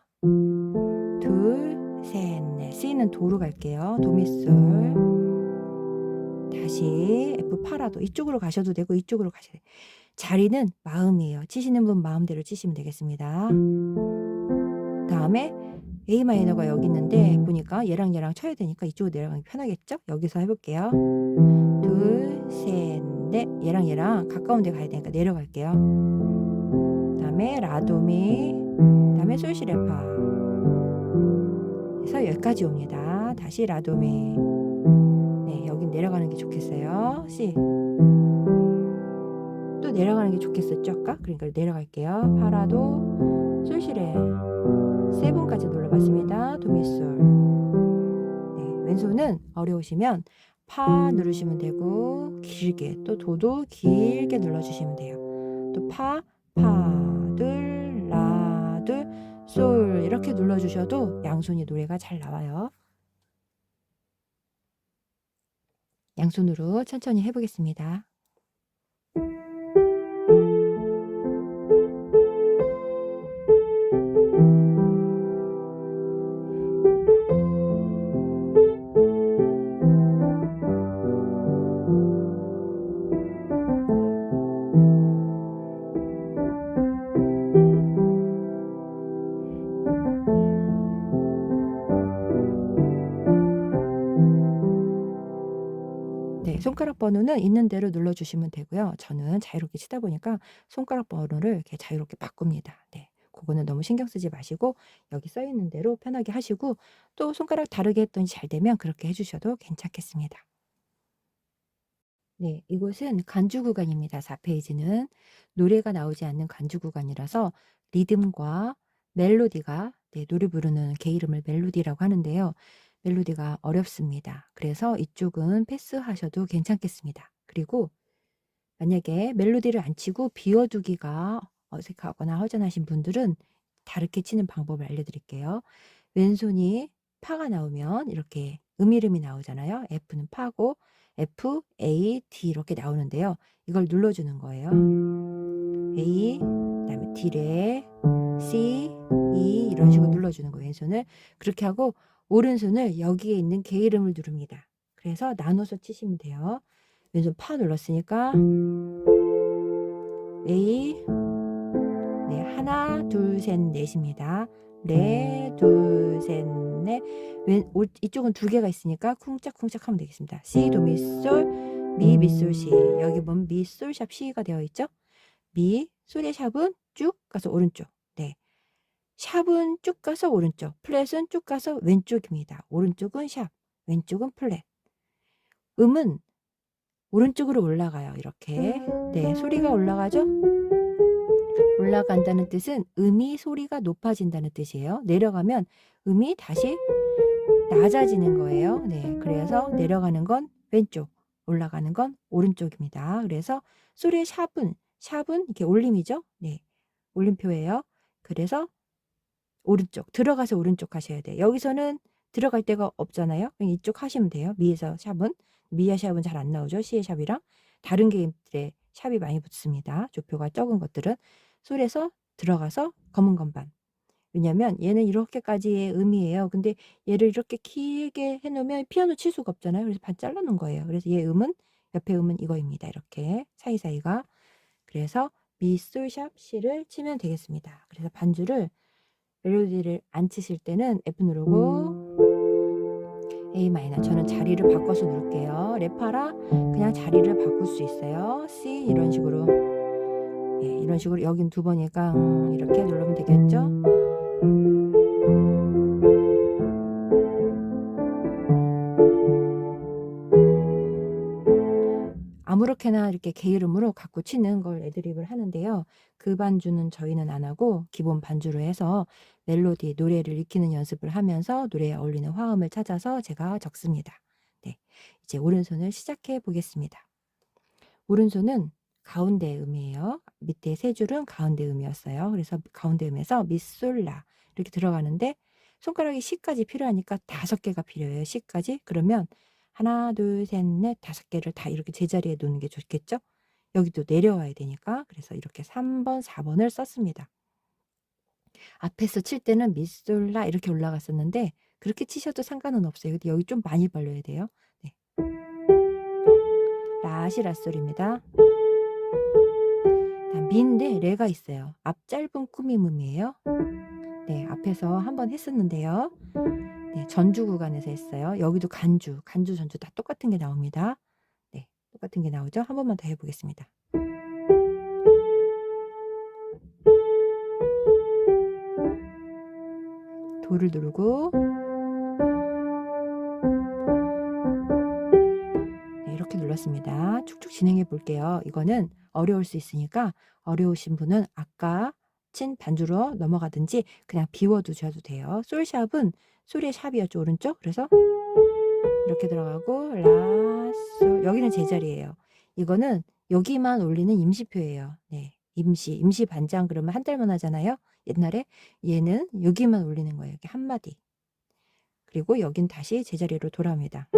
둘, 셋, 넷. C는 도로 갈게요. 도미솔. 다시 F 파라도. 이쪽으로 가셔도 되고 이쪽으로 가셔도 돼요. 자리는 마음이에요. 치시는 분 마음대로 치시면 되겠습니다. 다음에 A 마이너가 여기 있는데 보니까 얘랑 쳐야 되니까 이쪽으로 내려가기 편하겠죠? 여기서 해볼게요. 둘, 셋, 넷. 얘랑 가까운 데 가야 되니까 내려갈게요. 다음에 라도미, 다음에 솔시레파. 그래서 여기까지 옵니다. 다시 라도미. 네, 여긴 내려가는 게 좋겠어요. C. 또 내려가는 게 좋겠었죠, 아까? 그러니까 내려갈게요. 파라도, 솔시레. 세 번까지 눌러봤습니다. 도미솔. 네, 왼손은 어려우시면 파 누르시면 되고 길게 또 도도 길게 눌러주시면 돼요. 또 파, 둘, 라, 둘, 솔 이렇게 눌러주셔도 양손이 노래가 잘 나와요. 양손으로 천천히 해보겠습니다. 네, 손가락 번호는 있는 대로 눌러주시면 되고요. 저는 자유롭게 치다 보니까 손가락 번호를 이렇게 자유롭게 바꿉니다. 네, 그거는 너무 신경 쓰지 마시고 여기 써 있는 대로 편하게 하시고 또 손가락 다르게 했더니 잘 되면 그렇게 해주셔도 괜찮겠습니다. 네, 이곳은 간주 구간입니다. 4페이지는 노래가 나오지 않는 간주 구간이라서 리듬과 멜로디가 네, 노래 부르는 개 이름을 멜로디라고 하는데요. 멜로디가 어렵습니다. 그래서 이쪽은 패스하셔도 괜찮겠습니다. 그리고 만약에 멜로디를 안 치고 비워두기가 어색하거나 허전하신 분들은 다르게 치는 방법을 알려드릴게요. 왼손이 파가 나오면 이렇게 음이름이 나오잖아요. F는 파고 F, A, D 이렇게 나오는데요. 이걸 눌러주는 거예요. A, 그다음에 D레, C, E 이런 식으로 눌러주는 거예요. 왼손을. 그렇게 하고 오른손을 여기에 있는 개 이름을 누릅니다. 그래서 나눠서 치시면 돼요. 왼손 파 눌렀으니까 A, 네, 하나, 둘, 셋, 넷입니다. 레, 둘, 셋, 넷. 이쪽은 두 개가 있으니까 쿵짝쿵짝 하면 되겠습니다. C, 도, 미, 솔, 미, 미, 솔, 시. 여기 보면 미, 솔, 샵, 시가 되어 있죠? 미, 솔의 샵은 쭉 가서 오른쪽. 네. 샵은 쭉 가서 오른쪽. 플랫은 쭉 가서 왼쪽입니다. 오른쪽은 샵, 왼쪽은 플랫. 음은 오른쪽으로 올라가요. 이렇게. 네, 소리가 올라가죠? 올라간다는 뜻은 음이 소리가 높아진다는 뜻이에요. 내려가면 음이 다시 낮아지는 거예요. 네, 그래서 내려가는 건 왼쪽, 올라가는 건 오른쪽입니다. 그래서 소리의 샵은 이렇게 올림이죠. 네, 올림표예요. 그래서 오른쪽 들어가서 오른쪽 하셔야 돼요. 여기서는 들어갈 데가 없잖아요. 그냥 이쪽 하시면 돼요. 미에서 샵은 미의 샵은 잘 안 나오죠. C의 샵이랑 다른 게임들의 샵이 많이 붙습니다. 조표가 적은 것들은 솔에서 들어가서 검은 건반. 왜냐면 얘는 이렇게까지의 음이에요. 근데 얘를 이렇게 길게 해놓으면 피아노 칠 수가 없잖아요. 그래서 반 잘라놓은 거예요. 그래서 얘 음은 옆에 음은 이거입니다. 이렇게 사이사이가. 그래서 미, 솔, 샵, C를 치면 되겠습니다. 그래서 반주를 멜로디를 안 치실 때는 F 누르고 A 마이너. 저는 자리를 바꿔서 누를게요. 레파라 그냥 자리를 바꿀 수 있어요. C 이런 식으로. 예, 이런 식으로 여긴 두 번이니까 이렇게 누르면 되겠죠. 아무렇게나 이렇게 개 이름으로 갖고 치는 걸 애드립을 하는데요. 그 반주는 저희는 안 하고 기본 반주로 해서 멜로디, 노래를 익히는 연습을 하면서 노래에 어울리는 화음을 찾아서 제가 적습니다. 네, 이제 오른손을 시작해 보겠습니다. 오른손은 가운데 음이에요. 밑에 세 줄은 가운데 음이었어요. 그래서 가운데 음에서 미솔라 이렇게 들어가는데 손가락이 C까지 필요하니까 5개가 필요해요. C까지. 그러면 하나, 둘, 셋, 넷, 5개를 다 이렇게 제자리에 놓는 게 좋겠죠? 여기도 내려와야 되니까. 그래서 이렇게 3번, 4번을 썼습니다. 앞에서 칠 때는 미솔라 이렇게 올라갔었는데 그렇게 치셔도 상관은 없어요. 근데 여기 좀 많이 벌려야 돼요. 네. 라시 라솔입니다. 미인데 레가 있어요. 앞 짧은 꾸밈음이에요. 네, 앞에서 한번 했었는데요. 네, 전주 구간에서 했어요. 여기도 간주, 전주 다 똑같은 게 나옵니다. 네, 똑같은 게 나오죠. 한 번만 더 해보겠습니다. 도를 누르고 네, 이렇게 눌렀습니다. 쭉쭉 진행해 볼게요. 이거는 어려울 수 있으니까 어려우신 분은 아까 친 반주로 넘어가든지 그냥 비워두셔도 돼요. 솔샵은 솔의 샵이었죠, 오른쪽. 그래서 이렇게 들어가고 라, 솔. 여기는 제자리예요. 이거는 여기만 올리는 임시표예요. 네, 임시 반장 그러면 한 달만 하잖아요. 옛날에 얘는 여기만 올리는 거예요. 이렇게 한 마디. 그리고 여긴 다시 제자리로 돌아옵니다.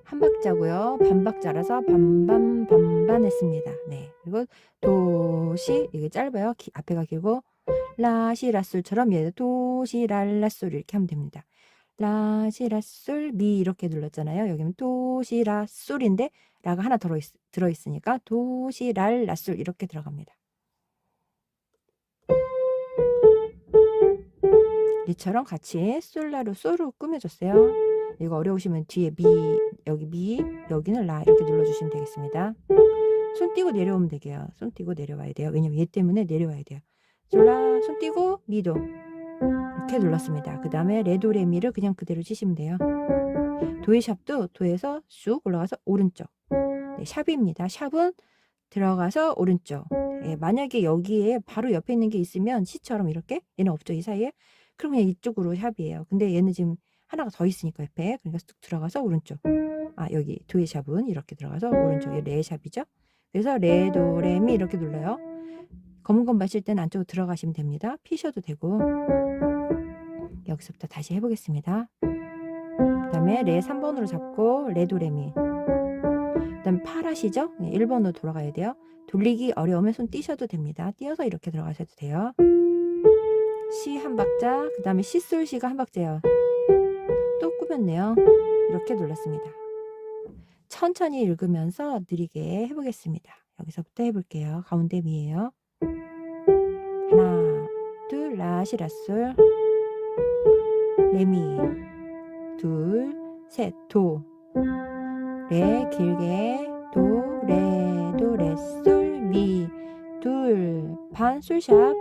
한 박자고요. 반박자라서 반반 했습니다. 네. 그리고 도시 이게 짧아요. 앞에가 길고 라시 라솔처럼 얘도 도시 랄라솔 이렇게 하면 됩니다. 라시 라솔 미 이렇게 눌렀잖아요. 여기는 도시 라솔인데 라가 하나 들어있으니까 도시 랄라솔 이렇게 들어갑니다. 이처럼 같이 솔라로 솔로 꾸며줬어요. 이거 어려우시면 뒤에 미, 여기 미, 여기는 라 이렇게 눌러주시면 되겠습니다. 손 띄고 내려오면 되게요. 손 띄고 내려와야 돼요. 왜냐면 얘 때문에 내려와야 돼요. 솔라, 손 띄고 미도 이렇게 눌렀습니다. 그 다음에 레도 레미를 그냥 그대로 치시면 돼요. 도의 샵도 도에서 쑥 올라가서 오른쪽. 네, 샵입니다. 샵은 들어가서 오른쪽. 네, 만약에 여기에 바로 옆에 있는 게 있으면 C처럼 이렇게 얘는 없죠. 이 사이에. 그럼 그냥 이쪽으로 샵이에요. 근데 얘는 지금 하나가 더 있으니까 옆에. 그러니까 쑥 들어가서 오른쪽. 아, 여기 도의 샵은 이렇게 들어가서 오른쪽. 레 샵이죠. 그래서 레, 도, 레, 미 이렇게 눌러요. 검은 건 마실 때는 안쪽으로 들어가시면 됩니다. 피셔도 되고. 여기서부터 다시 해보겠습니다. 그 다음에 레 3번으로 잡고 레, 도, 레, 미. 그 다음에 파라시죠? 1번으로 돌아가야 돼요. 돌리기 어려우면 손 띄셔도 됩니다. 띄어서 이렇게 들어가셔도 돼요. C 한 박자, 그 다음에 C, 솔, C가 한 박자예요. 또 꾸몄네요. 이렇게 눌렀습니다. 천천히 읽으면서 느리게 해보겠습니다. 여기서부터 해볼게요. 가운데 미예요. 하나, 둘, 라, 시, 라, 솔, 레미, 둘, 셋, 도, 레, 길게, 도, 레, 솔, 미, 둘, 반, 솔샵,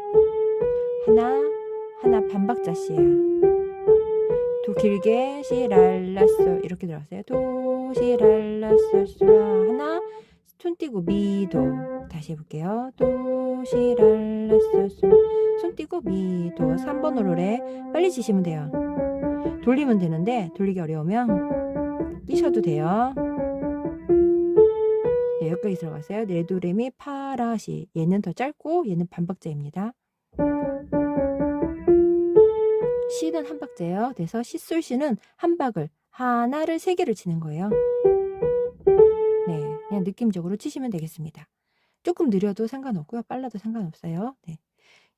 하나 반박자 C야. 도 길게 시, 랄라, 솔 이렇게 들어갔어요. 도, 시, 랄라, 솔, 솔라 하나 손 띄고 미, 도 다시 해볼게요. 도, 시, 랄라, 솔, 솔 손 띄고 미, 도 3번으로 레 빨리 치시면 돼요. 돌리면 되는데 돌리기 어려우면 끼셔도 돼요. 네, 가까이 들어가세요. 레도레미 파라시. 얘는 더 짧고 얘는 반박자입니다. 시는 한 박자예요. 그래서 시솔시는 한 박을 하나를 3개를 치는 거예요. 네, 그냥 느낌적으로 치시면 되겠습니다. 조금 느려도 상관없고요. 빨라도 상관없어요. 네,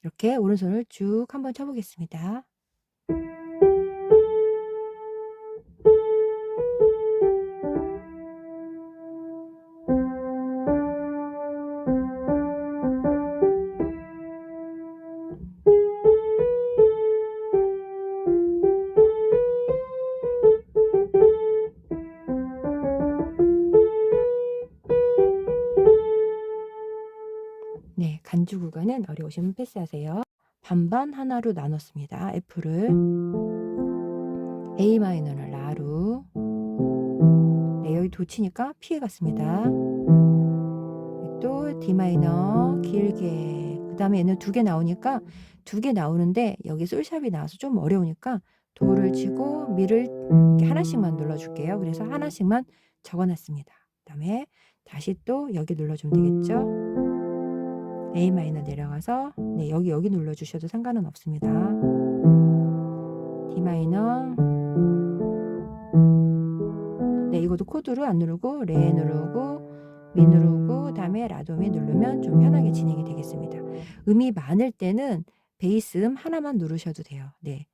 이렇게 오른손을 쭉 한번 쳐보겠습니다. 네, 간주 구간은 어려우시면 패스하세요. 반반 하나로 나눴습니다. F를 A 마이너를 라로. 네, 여기 도치니까 피해갔습니다. 또 D 마이너 길게. 그 다음에 얘는 2개 나오니까 2개 나오는데 여기 솔샵이 나와서 좀 어려우니까 도를 치고 미를 이렇게 하나씩만 눌러줄게요. 그래서 하나씩만 적어놨습니다. 그 다음에 다시 또 여기 눌러주면 되겠죠. A 마이너 내려가서 네, 여기 눌러주셔도 상관은 없습니다. D 마이너. 네, 이것도 코드로 안 누르고 레 누르고 미 누르고 그다음에 라도미 누르면 좀 편하게 진행이 되겠습니다. 음이 많을 때는 베이스 음 하나만 누르셔도 돼요. 네,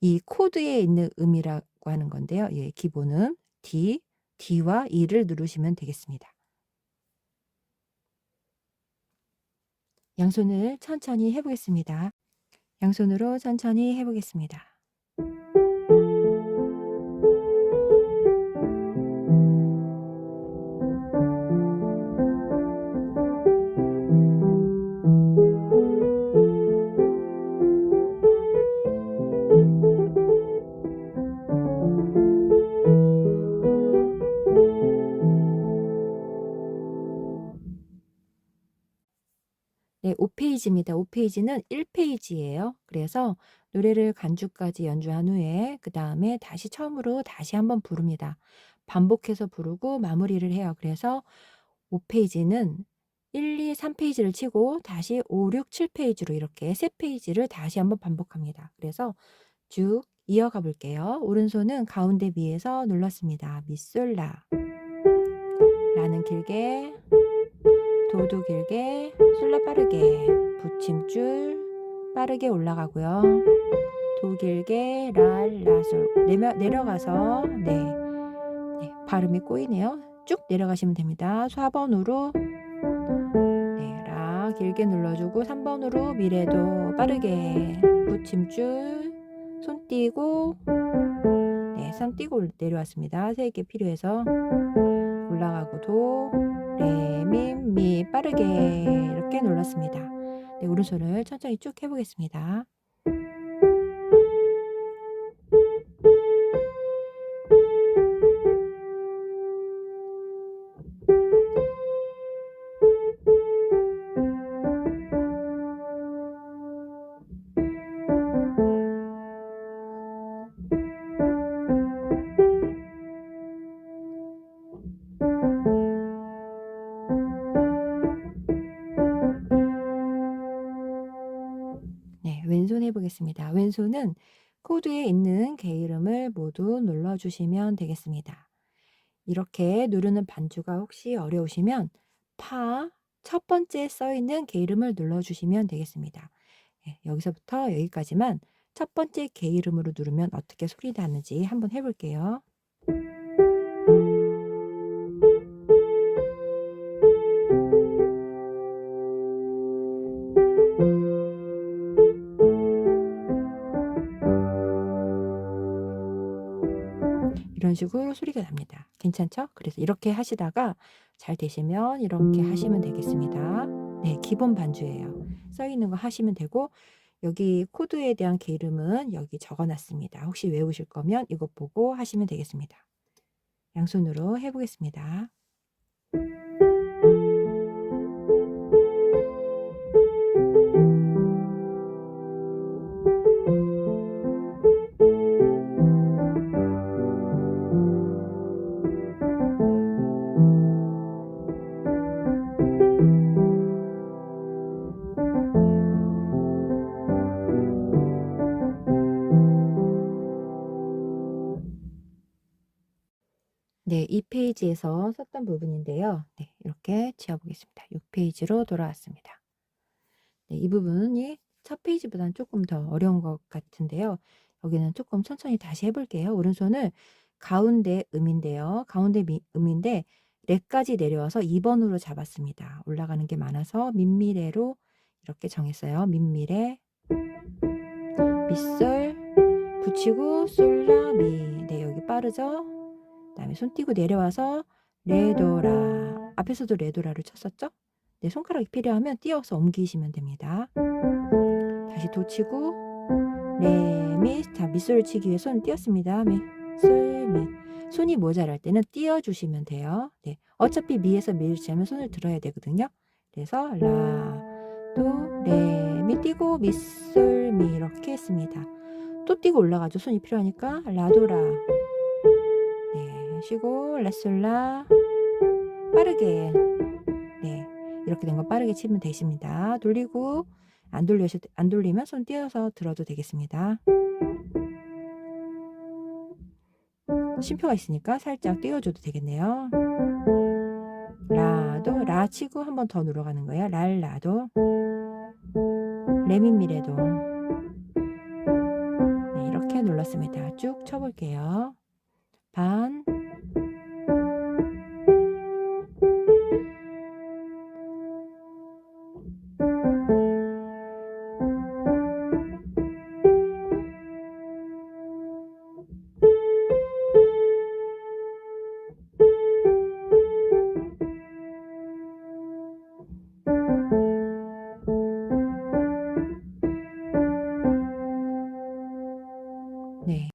이 코드에 있는 음이라고 하는 건데요. 예, 기본음 D, D와 E를 누르시면 되겠습니다. 양손을 천천히 해보겠습니다. 양손으로 천천히 해보겠습니다. 네, 5페이지입니다. 5페이지는 1페이지예요. 그래서 노래를 간주까지 연주한 후에 그 다음에 다시 처음으로 다시 한번 부릅니다. 반복해서 부르고 마무리를 해요. 그래서 5페이지는 1, 2, 3페이지를 치고 다시 5, 6, 7페이지로 이렇게 3페이지를 다시 한번 반복합니다. 그래서 쭉 이어가 볼게요. 오른손은 가운데 미에서 눌렀습니다. 미솔라. 라는 길게, 도도 길게, 솔라 빠르게, 붙임줄 빠르게 올라가고요. 도 길게, 랄, 라솔 내려가서 네, 발음이 꼬이네요. 쭉 내려가시면 됩니다. 4번으로 네, 라 길게 눌러주고 3번으로 미래도 빠르게 붙임줄 손 띄고 네, 손 띄고 내려왔습니다. 3개 필요해서 올라가고 도, 레, 미 빠르게 이렇게 눌렀습니다. 네, 오른손을 천천히 쭉 해보겠습니다. 네, 왼손 해보겠습니다. 왼손은 코드에 있는 개 이름을 모두 눌러주시면 되겠습니다. 이렇게 누르는 반주가 혹시 어려우시면 파 첫 번째 써있는 개 이름을 눌러주시면 되겠습니다. 네, 여기서부터 여기까지만 첫 번째 개 이름으로 누르면 어떻게 소리 나는지 한번 해볼게요. 이런 식으로 소리가 납니다. 괜찮죠? 그래서 이렇게 하시다가 잘 되시면 이렇게 하시면 되겠습니다. 네, 기본 반주예요. 써 있는 거 하시면 되고 여기 코드에 대한 개 이름은 여기 적어놨습니다. 혹시 외우실 거면 이것 보고 하시면 되겠습니다. 양손으로 해보겠습니다. 네, 이 페이지에서 썼던 부분인데요. 네, 이렇게 지워보겠습니다. 6페이지로 돌아왔습니다. 네, 이 부분이 첫 페이지보다는 조금 더 어려운 것 같은데요. 여기는 조금 천천히 다시 해볼게요. 오른손을 가운데 음인데요. 가운데 음인데 레까지 내려와서 2번으로 잡았습니다. 올라가는 게 많아서 민미레로 이렇게 정했어요. 민미레, 미솔, 붙이고 솔라, 미. 네, 여기 빠르죠? 그다음에 손 띄고 내려와서 레도라. 앞에서도 레도라를 쳤었죠? 네, 손가락이 필요하면 띄어서 옮기시면 됩니다. 다시 도 치고 레, 미. 자, 미소를 치기 위해 손 띄었습니다. 미, 솔, 미. 손이 모자랄 때는 띄어주시면 돼요. 네, 어차피 미에서 미를 치면 손을 들어야 되거든요. 그래서 라, 도, 레, 미 띄고 미, 솔, 미 이렇게 했습니다. 또 띄고 올라가죠. 손이 필요하니까 라도라. 네, 쉬고 라솔라 빠르게. 네, 이렇게 된 거 빠르게 치면 되십니다. 돌리고 안 돌리면 손 띄어서 들어도 되겠습니다. 쉼표가 있으니까 살짝 띄워줘도 되겠네요. 라도 라 치고 한 번 더 눌러가는 거예요. 랄라도 레미미레도. 네, 이렇게 눌렀습니다. 쭉 쳐볼게요. 반, 네,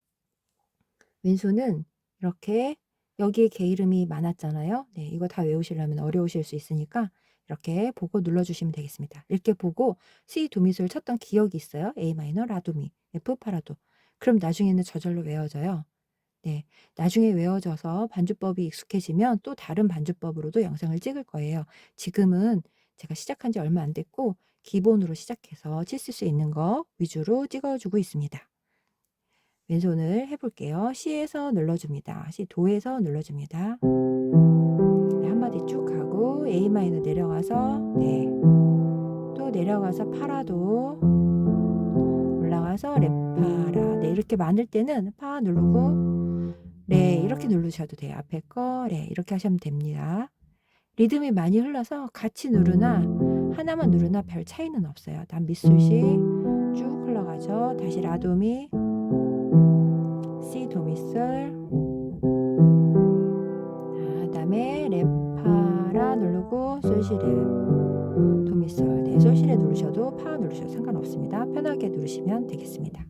왼손은 이렇게 여기에 개 이름이 많았잖아요. 네, 이거 다 외우시려면 어려우실 수 있으니까 이렇게 보고 눌러주시면 되겠습니다. 이렇게 보고 C 도미솔 쳤던 기억이 있어요. A 마이너 라도미, F 파라도. 그럼 나중에는 저절로 외워져요. 네, 나중에 외워져서 반주법이 익숙해지면 또 다른 반주법으로도 영상을 찍을 거예요. 지금은 제가 시작한 지 얼마 안 됐고 기본으로 시작해서 칠 수 있는 거 위주로 찍어주고 있습니다. 왼손을 해볼게요. C에서 눌러줍니다. C 도에서 눌러줍니다. 네, 한마디 쭉 가고 A 마이너 내려가서 네, 또 내려가서 파라도 올라가서 레파라. 네, 이렇게 많을 때는 파 누르고 레 이렇게 누르셔도 돼요. 앞에 거 레 이렇게 하시면 됩니다. 리듬이 많이 흘러서 같이 누르나 하나만 누르나 별 차이는 없어요. 단 미술시 쭉 흘러가죠. 다시 라도미 C 도미솔. 그다음에 레파라 누르고 솔시레 도미솔. 네, 솔시레 누르셔도 파 누르셔도 상관없습니다. 편하게 누르시면 되겠습니다.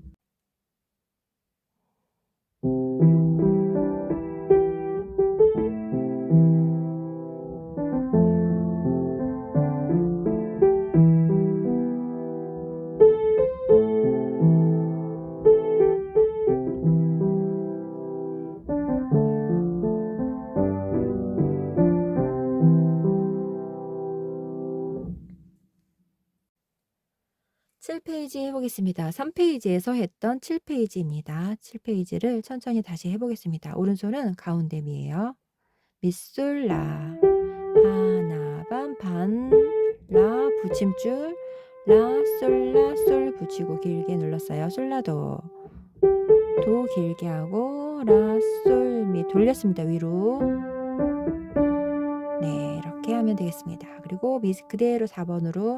(7페이지) 해보겠습니다. 3페이지에서 했던 7페이지입니다. 7페이지를 천천히 다시 해보겠습니다. 오른손은 가운데 미예요. 미솔라 하나 반 라 붙임줄 라 솔라 솔 붙이고 길게 눌렀어요. 솔라도 도 길게 하고 라 솔 미 돌렸습니다. 위로. 네, 이렇게 하면 되겠습니다. 그리고 미 그대로 4번으로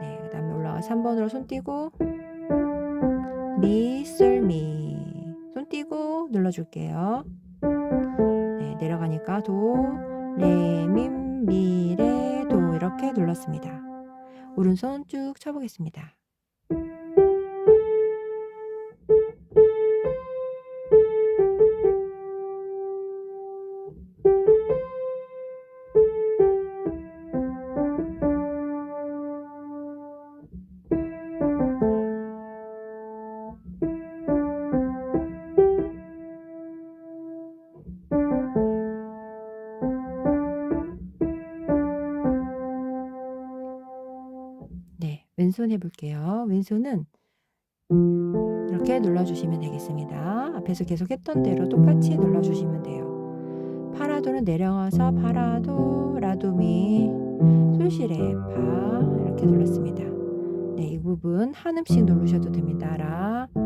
네, 그 다음에 올라가 3번으로 손 띄고 미, 솔, 미 손 띄고 눌러줄게요. 네, 내려가니까 도, 레, 미, 미, 레, 도 이렇게 눌렀습니다. 오른손 쭉 쳐보겠습니다. 네, 왼손 해볼게요. 왼손은 이렇게 이렇게 눌러주시면 되겠습니다. 앞에서 계속 했던 대로 똑같이 눌러주시면 돼요. 파라도는 내려와서 파라도, 라도미, 솔시레, 파 이렇게 눌렀습니다. 네, 이 부분 한 음씩 누르셔도 됩니다. 라, 그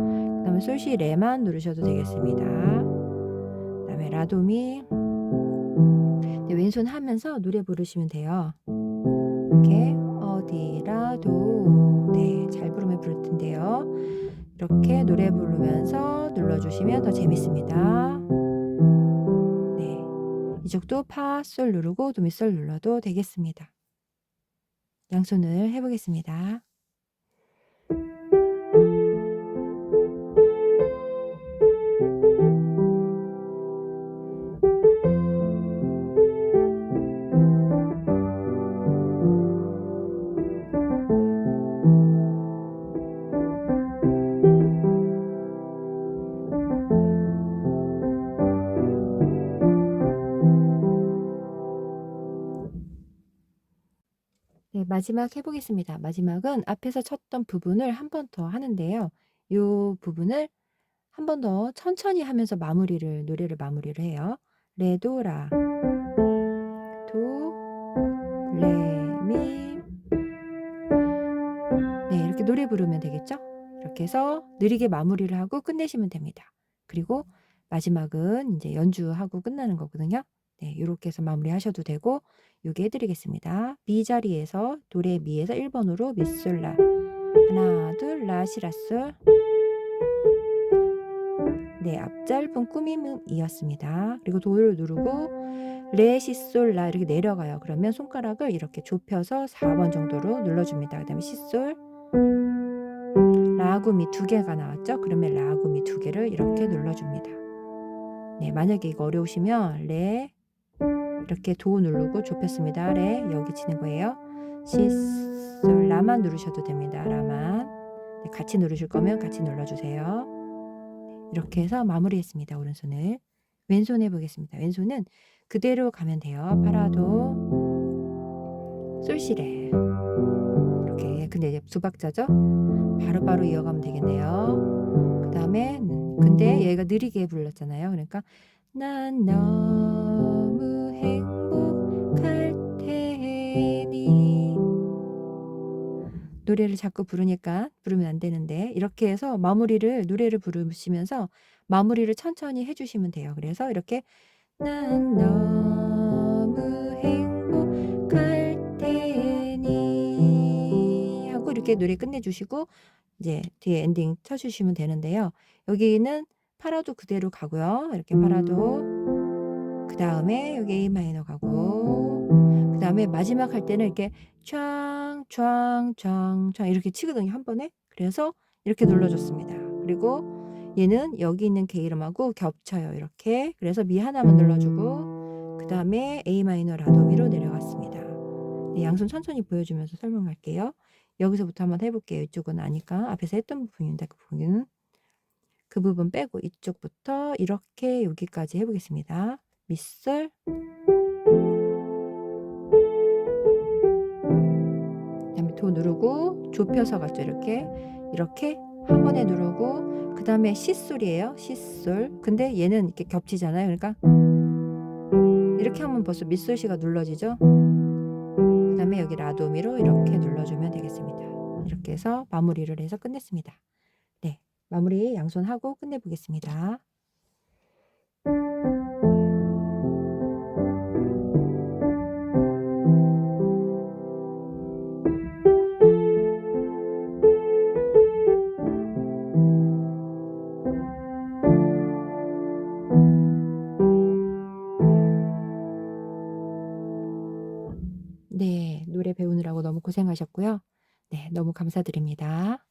다음에 솔시레만 누르셔도 되겠습니다. 그 다음에 라도미. 네, 왼손 하면서 노래 부르시면 돼요. 이렇게 어디라도, 네, 잘 부르면 부를 텐데요. 이렇게 노래 부르면서 눌러주시면 더 재밌습니다. 네, 이쪽도 파, 솔 누르고 도미, 솔 눌러도 되겠습니다. 양손을 해보겠습니다. 네, 마지막 해보겠습니다. 마지막은 앞에서 쳤던 부분을 한 번 더 하는데요. 이 부분을 한 번 더 천천히 하면서 노래를 마무리를 해요. 레도, 라, 도, 레, 미. 네, 이렇게 노래 부르면 되겠죠? 이렇게 해서 느리게 마무리를 하고 끝내시면 됩니다. 그리고 마지막은 이제 연주하고 끝나는 거거든요. 네, 이렇게 해서 마무리하셔도 되고, 요게 해드리겠습니다. 미 자리에서 도레 미에서 1번으로 미솔라, 하나 둘 라 시라솔. 네, 앞짧은 꾸밈음이었습니다. 그리고 도를 누르고 레 시솔 라 이렇게 내려가요. 그러면 손가락을 이렇게 좁혀서 4번 정도로 눌러줍니다. 그 다음에 시솔, 라구미 2개가 나왔죠? 그러면 라구미 2개를 이렇게 눌러줍니다. 네, 만약에 이거 어려우시면 레 이렇게 도 누르고 좁혔습니다. 레 여기 치는 거예요. 시솔, 라만 누르셔도 됩니다. 라만. 네, 같이 누르실 거면 같이 눌러주세요. 이렇게 해서 마무리했습니다. 오른손을. 왼손 해보겠습니다. 왼손은 그대로 가면 돼요. 파라도, 솔시레 이렇게. 근데 이제 두 박자죠? 바로바로 이어가면 되겠네요. 그 다음에 근데 얘가 느리게 불렀잖아요. 그러니까 난 너무 행복할 테니. 노래를 자꾸 부르면 안 되는데 이렇게 해서 노래를 부르시면서 마무리를 천천히 해주시면 돼요. 그래서 이렇게 난 너무 행복할 테니 하고 이렇게 노래 끝내주시고 이제 뒤에 엔딩 쳐주시면 되는데요. 여기는 파라도 그대로 가고요. 이렇게 파라도, 그 다음에 여기 A 마이너 가고, 그 다음에 마지막 할 때는 이렇게 촤 이렇게 치거든요. 한 번에. 그래서 이렇게 눌러줬습니다. 그리고 얘는 여기 있는 K 이름하고 겹쳐요. 이렇게. 그래서 미 하나만 눌러주고 그 다음에 A 마이너 라도미로 내려갔습니다. 네, 양손 천천히 보여주면서 설명할게요. 여기서부터 한번 해볼게요. 이쪽은 아니까 앞에서 했던 부분인데 그 부분 빼고 이쪽부터 이렇게 여기까지 해보겠습니다. 미솔, 그다음에 도 누르고 좁혀서 갔죠. 이렇게 한 번에 누르고 그 다음에 시솔이에요. 시솔. 근데 얘는 이렇게 겹치잖아요. 그러니까 이렇게 하면 벌써 미솔시가 눌러지죠. 그 다음에 여기 라도미로 이렇게 눌러주면 되겠습니다. 이렇게 해서 마무리를 해서 끝냈습니다. 네, 마무리 양손 하고 끝내보겠습니다. 네, 노래 배우느라고 너무 고생하셨고요. 네, 너무 감사드립니다.